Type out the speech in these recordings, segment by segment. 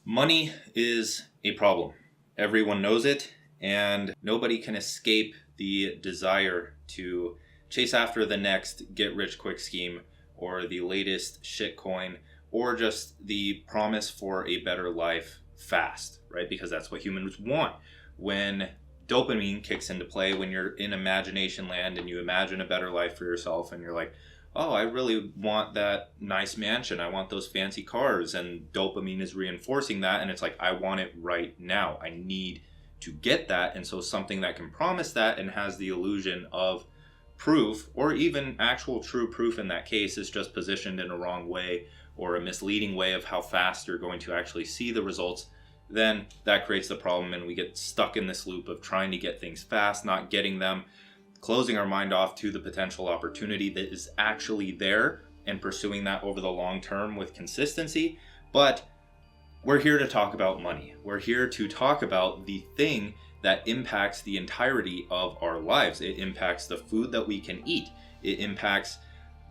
Money is a problem. Everyone knows it, and nobody can escape the desire to chase after the next get rich quick scheme or the latest shitcoin or just the promise for a better life fast, right? Because that's what humans want. When dopamine kicks into play, when you're in imagination land and you imagine a better life for yourself and you're like, oh, I really want that nice mansion. I want those fancy cars. And dopamine is reinforcing that. And it's like, I want it right now. I need to get that. And so something that can promise that and has the illusion of proof, or even actual true proof in that case, is just positioned in a wrong way or a misleading way of how fast you're going to actually see the results, then that creates the problem. And we get stuck in this loop of trying to get things fast, not getting them, closing our mind off to the potential opportunity that is actually there and pursuing that over the long term with consistency. But we're here to talk about money. We're here to talk about the thing that impacts the entirety of our lives. It impacts the food that we can eat. It impacts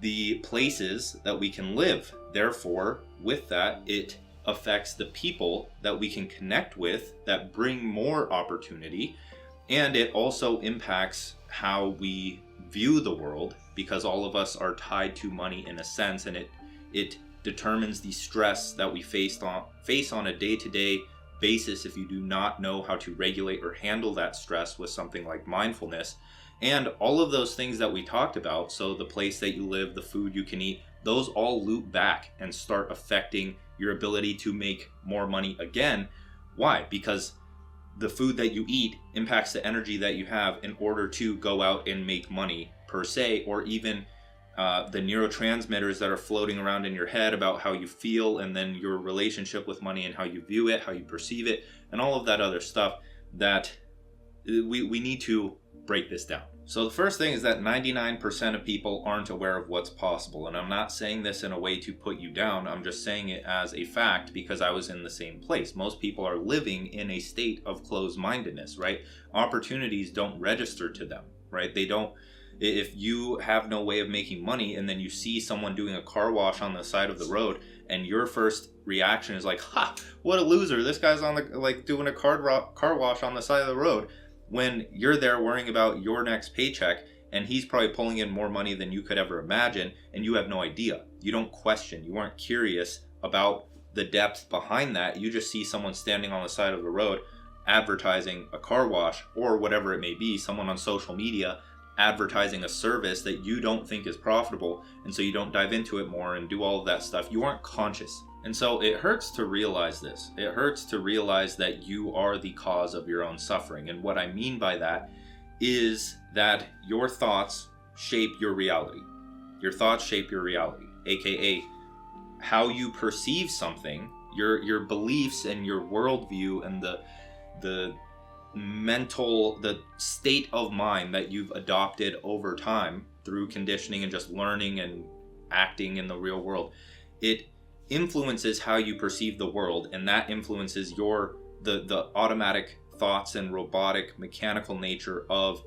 the places that we can live. Therefore, with that, it affects the people that we can connect with that bring more opportunity. And it also impacts how we view the world, because all of us are tied to money in a sense, and it determines the stress that we face on a day-to-day basis if you do not know how to regulate or handle that stress with something like mindfulness. And all of those things that we talked about, so the place that you live, the food you can eat, those all loop back and start affecting your ability to make more money again. Why? Because the food that you eat impacts the energy that you have in order to go out and make money per se, or even the neurotransmitters that are floating around in your head about how you feel, and then your relationship with money and how you view it, how you perceive it, and all of that other stuff that we need to break this down. So the first thing is that 99% of people aren't aware of what's possible. And I'm not saying this in a way to put you down. I'm just saying it as a fact because I was in the same place. Most people are living in a state of closed-mindedness, right? Opportunities don't register to them, right? They don't. If you have no way of making money and then you see someone doing a car wash on the side of the road and your first reaction is like, ha, what a loser. This guy's on doing a car wash on the side of the road. When you're there worrying about your next paycheck and he's probably pulling in more money than you could ever imagine, and you have no idea. You don't question. You aren't curious about the depth behind that. You just see someone standing on the side of the road advertising a car wash or whatever it may be, someone on social media advertising a service that you don't think is profitable, and so you don't dive into it more and do all of that stuff. You aren't conscious. And so it hurts to realize this. It hurts to realize that you are the cause of your own suffering. And what I mean by that is that your thoughts shape your reality. Your thoughts shape your reality, aka how you perceive something, your beliefs and your worldview and the state of mind that you've adopted over time through conditioning and just learning and acting in the real world. It influences how you perceive the world, and that influences the automatic thoughts and robotic mechanical nature of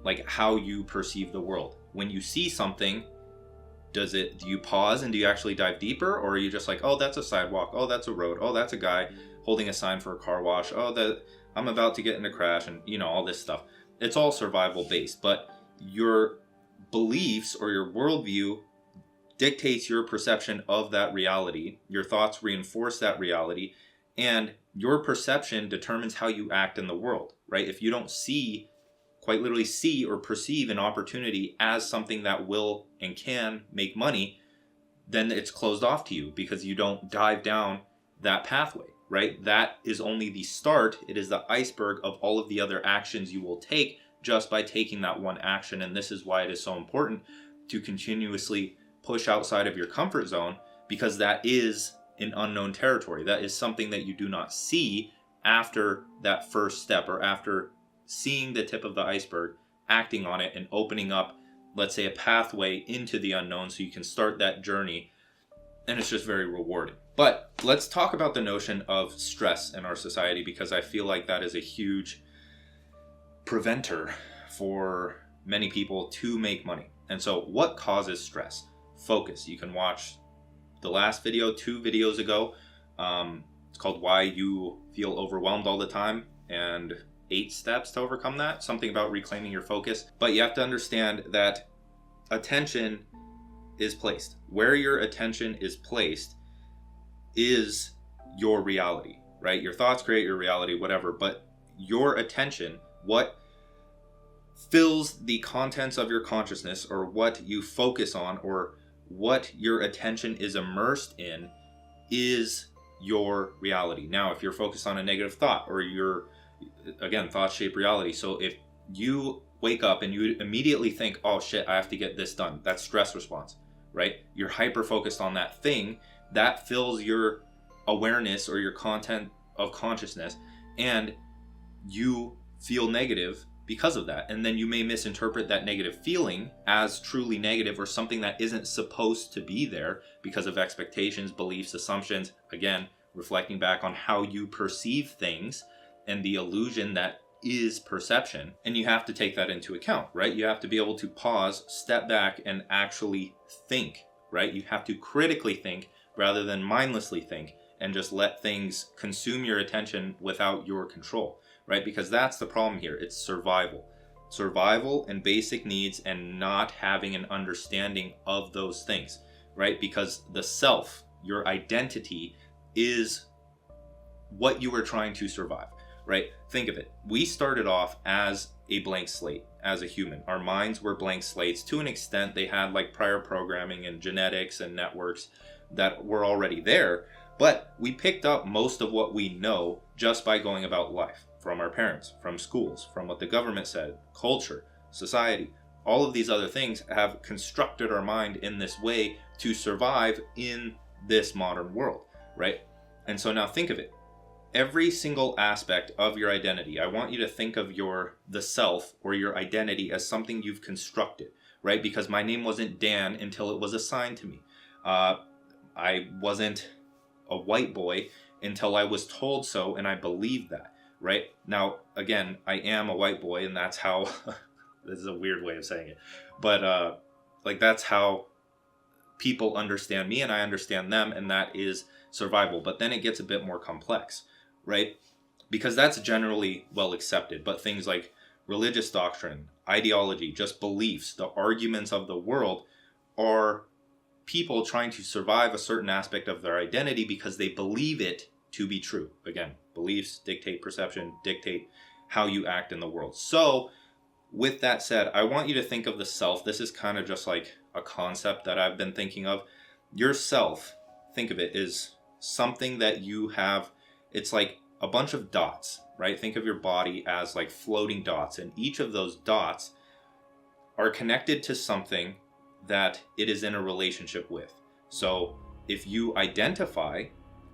like how you perceive the world. When you see something, do you pause and do you actually dive deeper, or are you just like, oh, that's a sidewalk, oh, that's a road, oh, that's a guy holding a sign for a car wash, oh, that I'm about to get in a crash, and all this stuff. It's all survival based, but your beliefs or your worldview dictates your perception of that reality. Your thoughts reinforce that reality, and your perception determines how you act in the world, right? If you don't quite literally see or perceive an opportunity as something that will and can make money, then it's closed off to you because you don't dive down that pathway, right? That is only the start. It is the iceberg of all of the other actions you will take just by taking that one action. And this is why it is so important to continuously push outside of your comfort zone, because that is an unknown territory. That is something that you do not see after that first step, or after seeing the tip of the iceberg, acting on it and opening up, let's say, a pathway into the unknown so you can start that journey. And it's just very rewarding. But let's talk about the notion of stress in our society, because I feel like that is a huge preventer for many people to make money. And so what causes stress? Focus. You can watch the last video 2 videos ago. It's called Why You Feel Overwhelmed All the Time, and 8 steps to overcome that. Something about reclaiming your focus. But you have to understand that attention is placed. Where your attention is placed is your reality, right? Your thoughts create your reality, whatever. But your attention, what fills the contents of your consciousness, or what you focus on, or what your attention is immersed in, is your reality. Now, if you're focused on a negative thought, or again, thoughts shape reality. So if you wake up and you immediately think, oh shit, I have to get this done, that's stress response, right? You're hyper focused on that thing that fills your awareness or your content of consciousness, and you feel negative because of that. And then you may misinterpret that negative feeling as truly negative, or something that isn't supposed to be there because of expectations, beliefs, assumptions. Again, reflecting back on how you perceive things and the illusion that is perception. And you have to take that into account, right? You have to be able to pause, step back, and actually think, right? You have to critically think rather than mindlessly think, and just let things consume your attention without your control, right? Because that's the problem here. It's survival and basic needs, and not having an understanding of those things, right? Because the self, your identity, is what you were trying to survive, right? Think of it. We started off as a blank slate as a human. Our minds were blank slates to an extent. They had like prior programming and genetics and networks that were already there, but we picked up most of what we know just by going about life, from our parents, from schools, from what the government said, culture, society. All of these other things have constructed our mind in this way to survive in this modern world, right? And so now think of it. Every single aspect of your identity, I want you to think of the self or your identity as something you've constructed, right? Because my name wasn't Dan until it was assigned to me. I wasn't a white boy until I was told so, and I believed that, right? Now, again, I am a white boy, and that's how, this is a weird way of saying it, but that's how people understand me, and I understand them, and that is survival. But then it gets a bit more complex, right? Because that's generally well accepted, but things like religious doctrine, ideology, just beliefs, the arguments of the world are people trying to survive a certain aspect of their identity because they believe it to be true. Again, beliefs dictate perception, dictate how you act in the world. So with that said, I want you to think of the self. This is kind of just like a concept that I've been thinking of. Your self, think of it, is something that you have. It's like a bunch of dots, right? Think of your body as like floating dots, and each of those dots are connected to something that it is in a relationship with. So if you identify,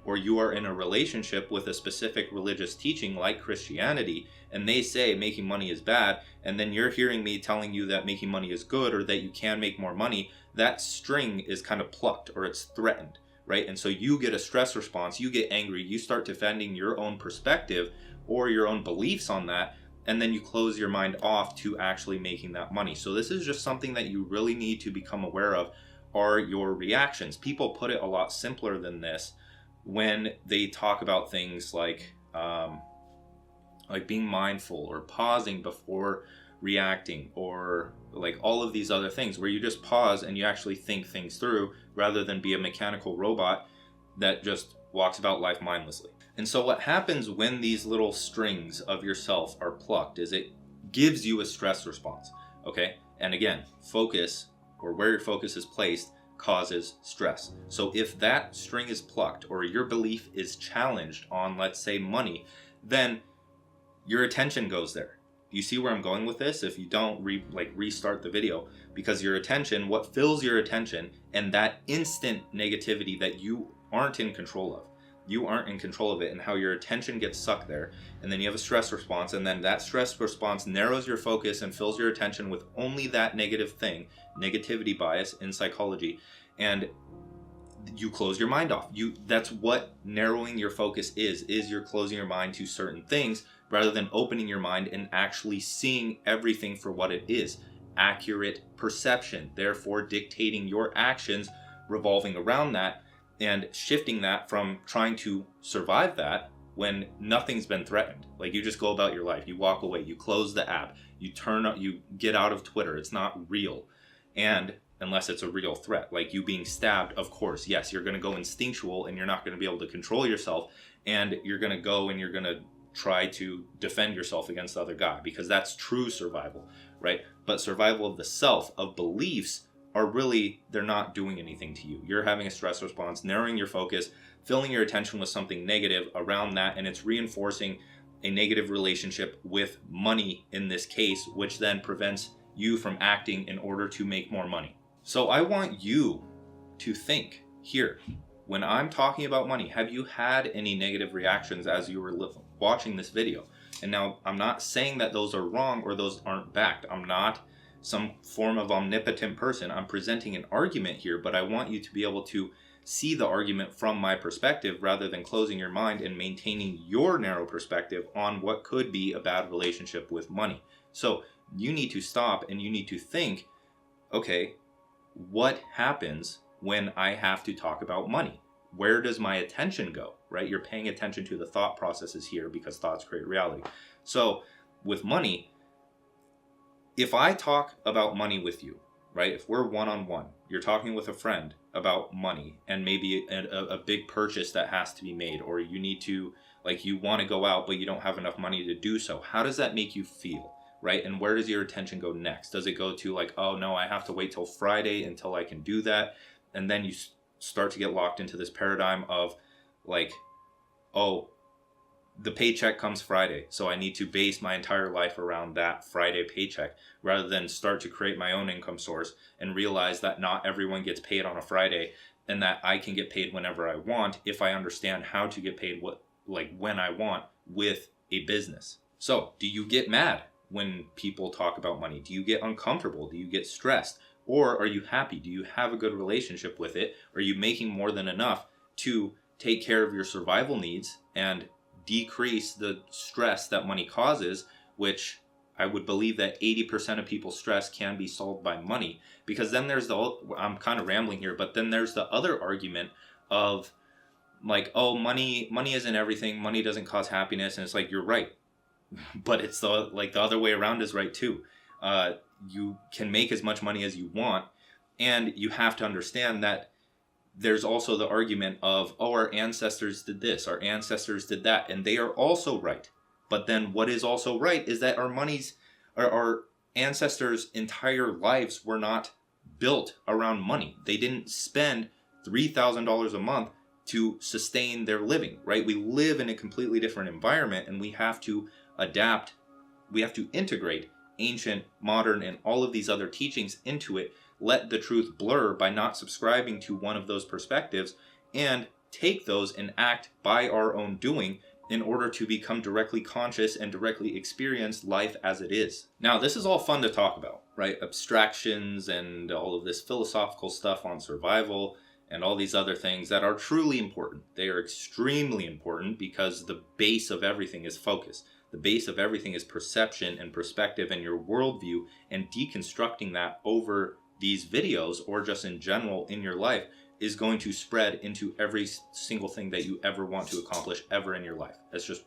or you are in a relationship with a specific religious teaching like Christianity, and they say making money is bad, and then you're hearing me telling you that making money is good, or that you can make more money, that string is kind of plucked, or it's threatened, right? And so you get a stress response, you get angry, you start defending your own perspective or your own beliefs on that, and then you close your mind off to actually making that money. So this is just something that you really need to become aware of, are your reactions. People put it a lot simpler than this when they talk about things like being mindful, or pausing before reacting, or like all of these other things where you just pause and you actually think things through, rather than be a mechanical robot that just walks about life mindlessly. And so what happens when these little strings of yourself are plucked is it gives you a stress response, okay? And again, focus, or where your focus is placed, causes stress. So if that string is plucked, or your belief is challenged on, let's say, money, then your attention goes there. Do you see where I'm going with this? If you don't, restart the video, because your attention, what fills your attention, and that instant negativity that you aren't in control of. You aren't in control of it, and how your attention gets sucked there, and then you have a stress response, and then that stress response narrows your focus and fills your attention with only that negative thing, negativity bias in psychology, and you close your mind off. That's what narrowing your focus is you're closing your mind to certain things rather than opening your mind and actually seeing everything for what it is. Accurate perception, therefore dictating your actions revolving around that, and shifting that from trying to survive that when nothing's been threatened. Like, you just go about your life, you walk away, you close the app, you get out of Twitter. It's not real. And unless it's a real threat, like you being stabbed, of course, yes, you're going to go instinctual and you're not going to be able to control yourself, and you're going to go and you're going to try to defend yourself against the other guy, because that's true survival, right? But survival of the self, of beliefs, are really, they're not doing anything to you. You're having a stress response, narrowing your focus, filling your attention with something negative around that, and it's reinforcing a negative relationship with money in this case, which then prevents you from acting in order to make more money. So I want you to think here, when I'm talking about money, have you had any negative reactions as you were watching this video? And now, I'm not saying that those are wrong or those aren't backed. I'm not some form of omnipotent person. I'm presenting an argument here, but I want you to be able to see the argument from my perspective rather than closing your mind and maintaining your narrow perspective on what could be a bad relationship with money. So you need to stop and you need to think, okay, what happens when I have to talk about money? Where does my attention go, right? You're paying attention to the thought processes here, because thoughts create reality. So with money, if I talk about money with you, right? If we're one-on-one, you're talking with a friend about money and maybe a big purchase that has to be made, or you need to, like, you want to go out, but you don't have enough money to do so. How does that make you feel, right? And where does your attention go next? Does it go to like, oh no, I have to wait till Friday until I can do that? And then you start to get locked into this paradigm of like, oh, the paycheck comes Friday, so I need to base my entire life around that Friday paycheck, rather than start to create my own income source and realize that not everyone gets paid on a Friday, and that I can get paid whenever I want if I understand how to get paid when I want with a business. So, do you get mad when people talk about money? Do you get uncomfortable? Do you get stressed? Or are you happy? Do you have a good relationship with it? Are you making more than enough to take care of your survival needs and decrease the stress that money causes, which I would believe that 80% of people's stress can be solved by money? Because then there's I'm kind of rambling here, but then there's the other argument of like, oh, money isn't everything. Money doesn't cause happiness. And it's like, you're right. But it's the other way around is right too. You can make as much money as you want, and you have to understand that there's also the argument of, oh, our ancestors did this, our ancestors did that, and they are also right. But then what is also right is that our ancestors' entire lives were not built around money. They didn't spend $3,000 a month to sustain their living, right? We live in a completely different environment, and we have to adapt. We have to integrate ancient, modern, and all of these other teachings into it. Let the truth blur by not subscribing to one of those perspectives, and take those and act by our own doing in order to become directly conscious and directly experience life as it is. Now, this is all fun to talk about, right? Abstractions and all of this philosophical stuff on survival and all these other things that are truly important. They are extremely important because the base of everything is focus. The base of everything is perception and perspective and your worldview, and deconstructing that over these videos or just in general in your life is going to spread into every single thing that you ever want to accomplish ever in your life. That's just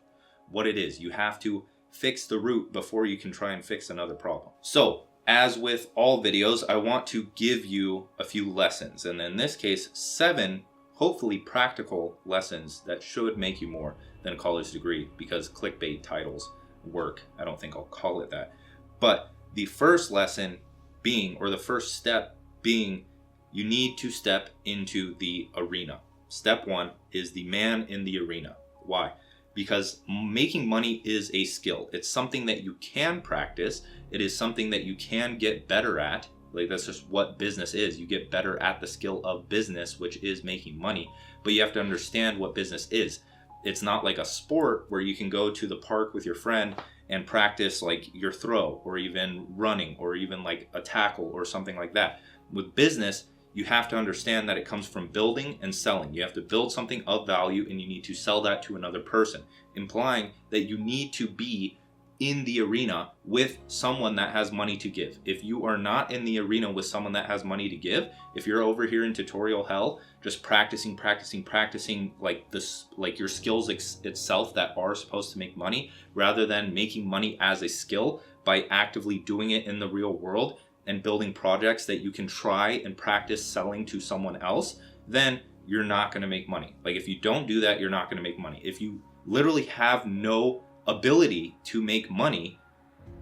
what it is. You have to fix the root before you can try and fix another problem. So, as with all videos, I want to give you a few lessons, and in this case, 7 hopefully practical lessons that should make you more than a college degree, because clickbait titles work. I don't think I'll call it that. But the first lesson being, or the first step being, you need to step into the arena. Step 1 is the man in the arena. Why? Because making money is a skill. It's something that you can practice. It is something that you can get better at. Like, that's just what business is. You get better at the skill of business, which is making money. But you have to understand what business is. It's not like a sport where you can go to the park with your friend and practice like your throw, or even running, or even like a tackle or something like that. With business, you have to understand that it comes from building and selling. You have to build something of value, and you need to sell that to another person, implying that you need to be in the arena with someone that has money to give. If you are not in the arena with someone that has money to give, if you're over here in tutorial hell, just practicing like this, like your skills itself that are supposed to make money, rather than making money as a skill by actively doing it in the real world and building projects that you can try and practice selling to someone else, then you're not going to make money. Like if you don't do that, you're not going to make money. If you literally have no ability to make money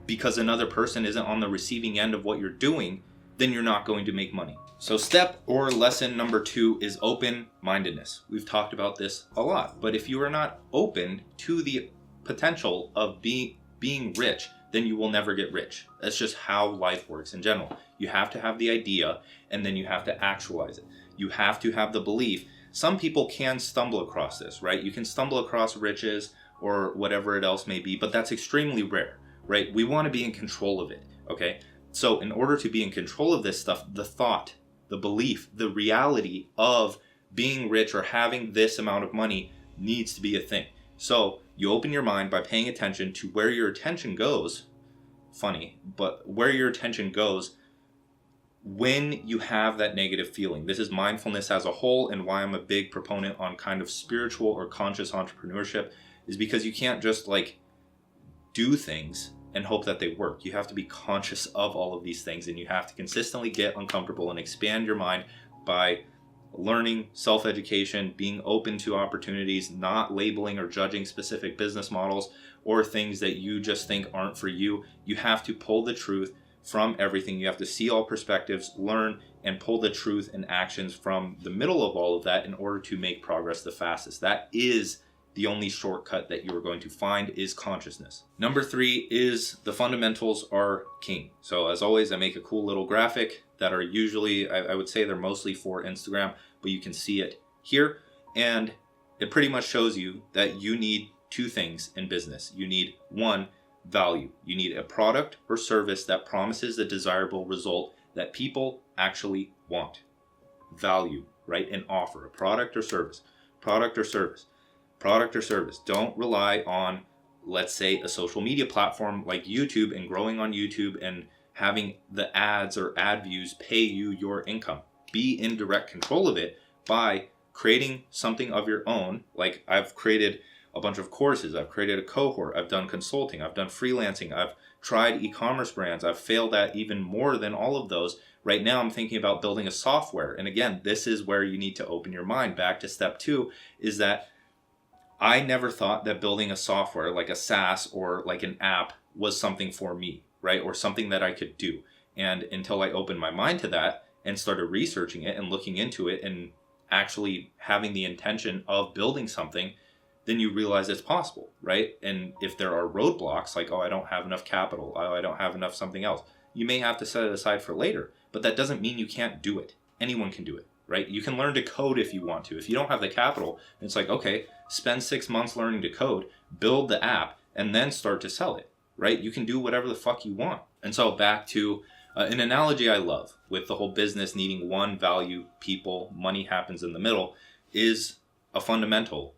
because another person isn't on the receiving end of what you're doing, then you're not going to make money. So step or lesson number 2 is open-mindedness. We've talked about this a lot, but if you are not open to the potential of being rich, then you will never get rich. That's just how life works in general. You have to have the idea and then you have to actualize it. You have to have the belief. Some people can stumble across this, right? You can stumble across riches or whatever it else may be, but that's extremely rare, right? We want to be in control of it, okay? So in order to be in control of this stuff, the thought, the belief, the reality of being rich or having this amount of money needs to be a thing. So you open your mind by paying attention to where your attention goes. Funny, but where your attention goes when you have that negative feeling. This is mindfulness as a whole, and why I'm a big proponent on kind of spiritual or conscious entrepreneurship is because you can't just like do things and hope that they work. You have to be conscious of all of these things, and you have to consistently get uncomfortable and expand your mind by learning, self-education, being open to opportunities, not labeling or judging specific business models or things that you just think aren't for you. You have to pull the truth from everything. You have to see all perspectives, learn, and pull the truth and actions from the middle of all of that in order to make progress the fastest. That is the only shortcut that you are going to find, is consciousness. Number 3 is the fundamentals are king. So as always, I make a cool little graphic that are usually, I would say they're mostly for Instagram, but you can see it here. And it pretty much shows you that you need 2 things in business. You need 1, value. You need a product or service that promises a desirable result that people actually want. Value, right? An offer, a product or service. Product or service. Product or service. Don't rely on, let's say, a social media platform like YouTube and growing on YouTube and having the ads or ad views pay you your income. Be in direct control of it by creating something of your own. Like I've created a bunch of courses, I've created a cohort, I've done consulting, I've done freelancing, I've tried e-commerce brands, I've failed at even more than all of those. Right now I'm thinking about building a software. And again, this is where you need to open your mind. Back to step 2 is that I never thought that building a software like a SaaS or like an app was something for me, right? Or something that I could do. And until I opened my mind to that and started researching it and looking into it and actually having the intention of building something, then you realize it's possible, right? And if there are roadblocks like, oh, I don't have enough capital, oh, I don't have enough something else, you may have to set it aside for later, but that doesn't mean you can't do it. Anyone can do it, right? You can learn to code if you want to. If you don't have the capital, it's like, okay, spend 6 months learning to code, build the app, and then start to sell it, right? You can do whatever the fuck you want. And so back to an analogy I love with the whole business needing 1, value, people, money happens in the middle, is a fundamental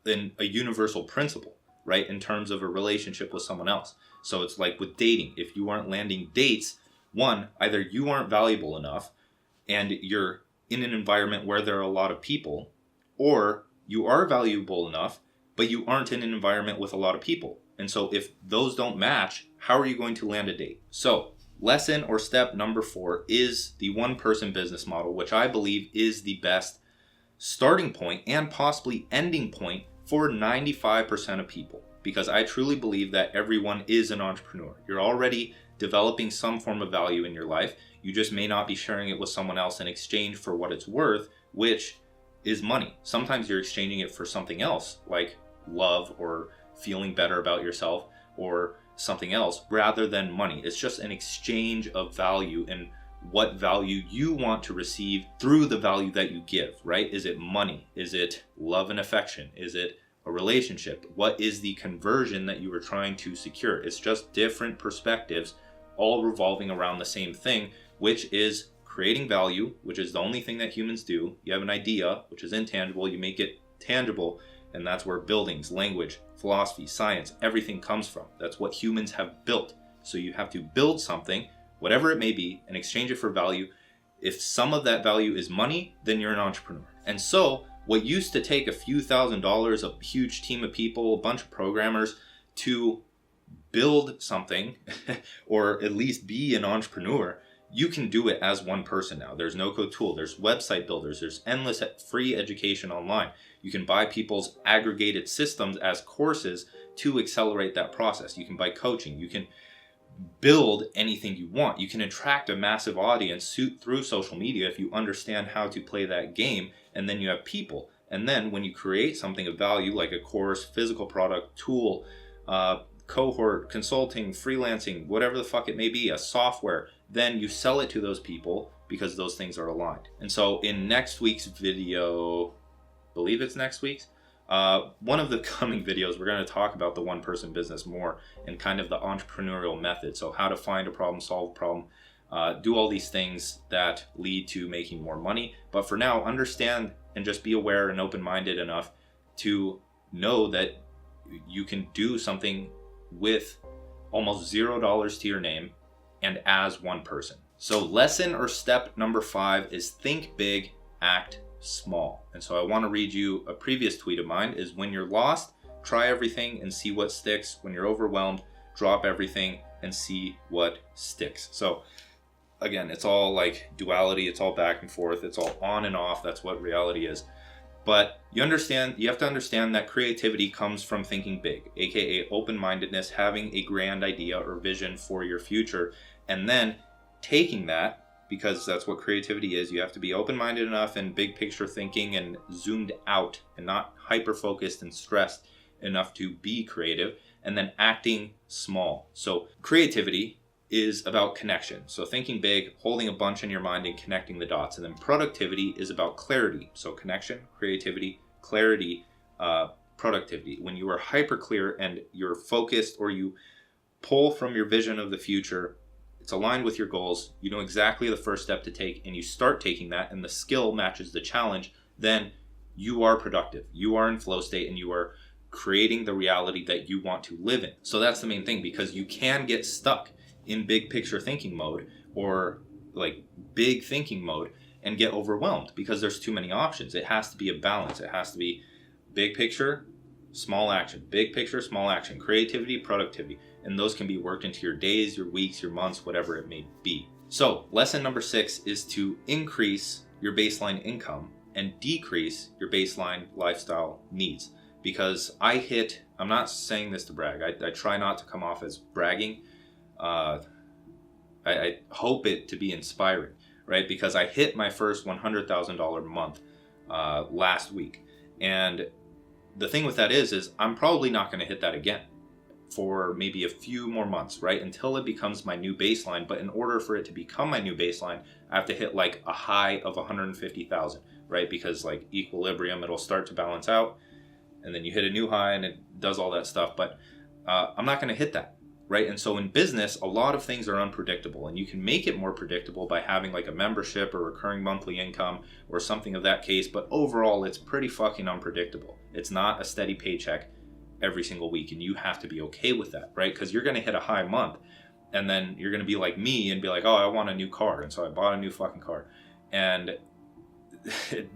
and a universal principle, right? In terms of a relationship with someone else. So it's like with dating. If you aren't landing dates, 1, either you aren't valuable enough and you're in an environment where there are a lot of people, or you are valuable enough, but you aren't in an environment with a lot of people. And so if those don't match, how are you going to land a date? So lesson or step number 4 is the 1-person business model, which I believe is the best starting point and possibly ending point for 95% of people, because I truly believe that everyone is an entrepreneur. You're already developing some form of value in your life. You just may not be sharing it with someone else in exchange for what it's worth, which is money. Sometimes you're exchanging it for something else, like love or feeling better about yourself or something else, rather than money. It's just an exchange of value and what value you want to receive through the value that you give, right? Is it money? Is it love and affection? Is it a relationship? What is the conversion that you are trying to secure? It's just different perspectives, all revolving around the same thing, which is creating value, which is the only thing that humans do. You have an idea, which is intangible, you make it tangible, And that's where buildings, language, philosophy, science, everything comes from. That's what humans have built. So you have to build something, whatever it may be, and exchange it for value. If some of that value is money, then you're an entrepreneur. And so what used to take a few $1,000s, a huge team of people, a bunch of programmers to build something or at least be an entrepreneur, you can do it as one person now. There's no-code tool, there's website builders, there's endless free education online. You can buy people's aggregated systems as courses to accelerate that process. You can buy coaching, you can build anything you want. You can attract a massive audience through social media if you understand how to play that game, and then you have people. And then when you create something of value like a course, physical product, tool, cohort, consulting, freelancing, whatever the fuck it may be, a software, then you sell it to those people because those things are aligned. And so in next week's video, I believe it's next week's, one of the coming videos, we're going to talk about the one-person business more and kind of the entrepreneurial method. So how to find a problem, solve a problem, do all these things that lead to making more money. But for now, understand and just be aware and open-minded enough to know that you can do something with almost $0 to your name and as one person. So lesson or step number 5 is think big, act small. And so I want to read you a previous tweet of mine is when you're lost, try everything and see what sticks. When you're overwhelmed, drop everything and see what sticks. So again, it's all like duality, it's all back and forth, it's all on and off. That's what reality is. But you have to understand that creativity comes from thinking big, aka open-mindedness, having a grand idea or vision for your future, and then taking that, because that's what creativity is. You have to be open-minded enough and big picture thinking and zoomed out and not hyper-focused and stressed enough to be creative, and then acting small. So creativity is about connection. So thinking big, holding a bunch in your mind and connecting the dots. And then productivity is about clarity. So connection, creativity, clarity, productivity. When you are hyper clear and you're focused or you pull from your vision of the future, it's aligned with your goals, you know exactly the first step to take, and you start taking that and the skill matches the challenge, then you are productive. You are in flow state and you are creating the reality that you want to live in. So that's the main thing, because you can get stuck in big picture thinking mode or like big thinking mode and get overwhelmed because there's too many options. It has to be a balance. It has to be big picture, small action, big picture, small action, creativity, productivity. And those can be worked into your days, your weeks, your months, whatever it may be. So lesson number 6 is to increase your baseline income and decrease your baseline lifestyle needs. Because I'm not saying this to brag. I try not to come off as bragging. I hope it to be inspiring, right? Because I hit my first $100,000 month last week. And the thing with that is I'm probably not going to hit that again for maybe a few more months, right? Until it becomes my new baseline. But in order for it to become my new baseline, I have to hit like a high of 150,000, right? Because like equilibrium, it'll start to balance out and then you hit a new high and it does all that stuff. But I'm not going to hit that. Right? And so in business, a lot of things are unpredictable, and you can make it more predictable by having like a membership or recurring monthly income or something of that case. But overall, it's pretty fucking unpredictable. It's not a steady paycheck every single week, and you have to be okay with that, right? Because you're going to hit a high month and then you're going to be like me and be like, oh, I want a new car. And so I bought a new fucking car. And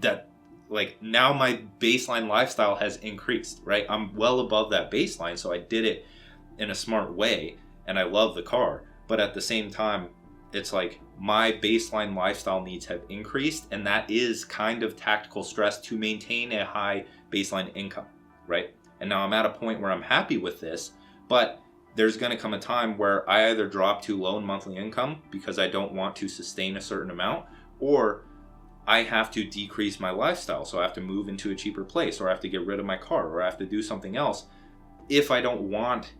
that, like, now my baseline lifestyle has increased, right? I'm well above that baseline. So I did it in a smart way and I love the car, but at the same time it's like my baseline lifestyle needs have increased, and that is kind of tactical stress to maintain a high baseline income, right? And now I'm at a point where I'm happy with this, but there's going to come a time where I either drop too low in monthly income because I don't want to sustain a certain amount, or I have to decrease my lifestyle. So I have to move into a cheaper place, or I have to get rid of my car, or I have to do something else if I don't want,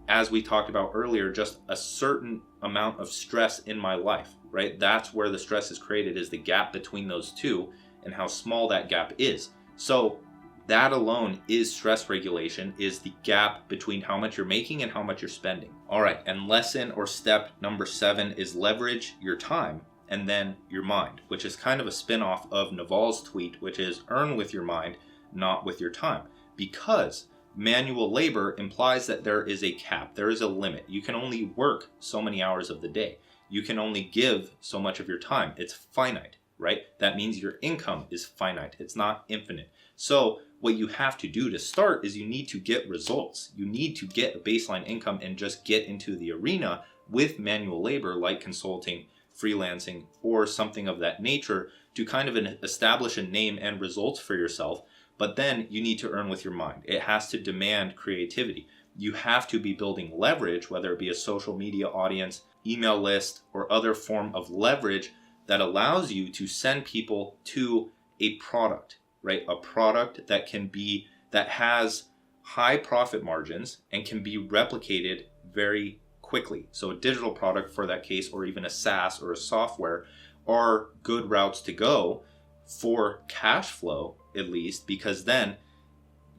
as we talked about earlier, just a certain amount of stress in my life, right? That's where the stress is created, is the gap between those two and how small that gap is. So that alone is stress regulation, is the gap between how much you're making and how much you're spending. All right, and lesson or step number 7 is leverage your time and then your mind, which is kind of a spin-off of Naval's tweet, which is earn with your mind, not with your time. because manual labor implies that there is a cap, there is a limit. You can only work so many hours of the day. You can only give so much of your time. It's finite, right? That means your income is finite. It's not infinite. So what you have to do to start is you need to get results. You need to get a baseline income and just get into the arena with manual labor like consulting, freelancing, or something of that nature to kind of establish a name and results for yourself. But then you need to earn with your mind. It has to demand creativity. You have to be building leverage, whether it be a social media audience, email list, or other form of leverage that allows you to send people to a product, right? A product that has high profit margins and can be replicated very quickly. So a digital product for that case, or even a SaaS or a software, are good routes to go for cash flow, at least, because then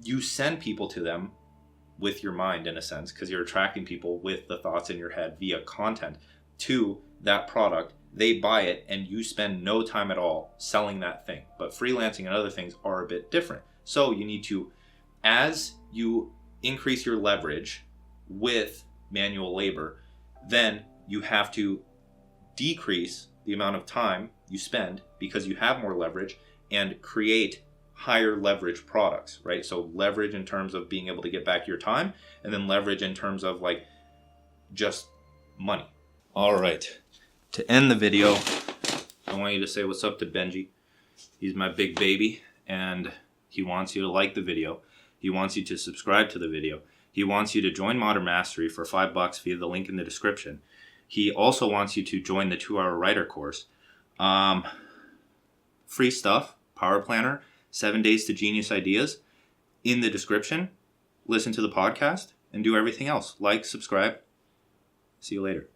you send people to them with your mind, in a sense, because you're attracting people with the thoughts in your head via content to that product. They buy it and you spend no time at all selling that thing. But freelancing and other things are a bit different. So you need to, as you increase your leverage with manual labor, then you have to decrease the amount of time you spend because you have more leverage and create higher leverage products, right? So leverage in terms of being able to get back your time, and then leverage in terms of like just money. All right. To end the video, I want you to say what's up to Benji. He's my big baby, and he wants you to like the video. He wants you to subscribe to the video. He wants you to join Modern Mastery for $5 via the link in the description. He also wants you to join the 2-hour writer course. Free stuff, Power Planner, 7 Days to Genius Ideas in the description. Listen to the podcast and do everything else. Like, subscribe. See you later.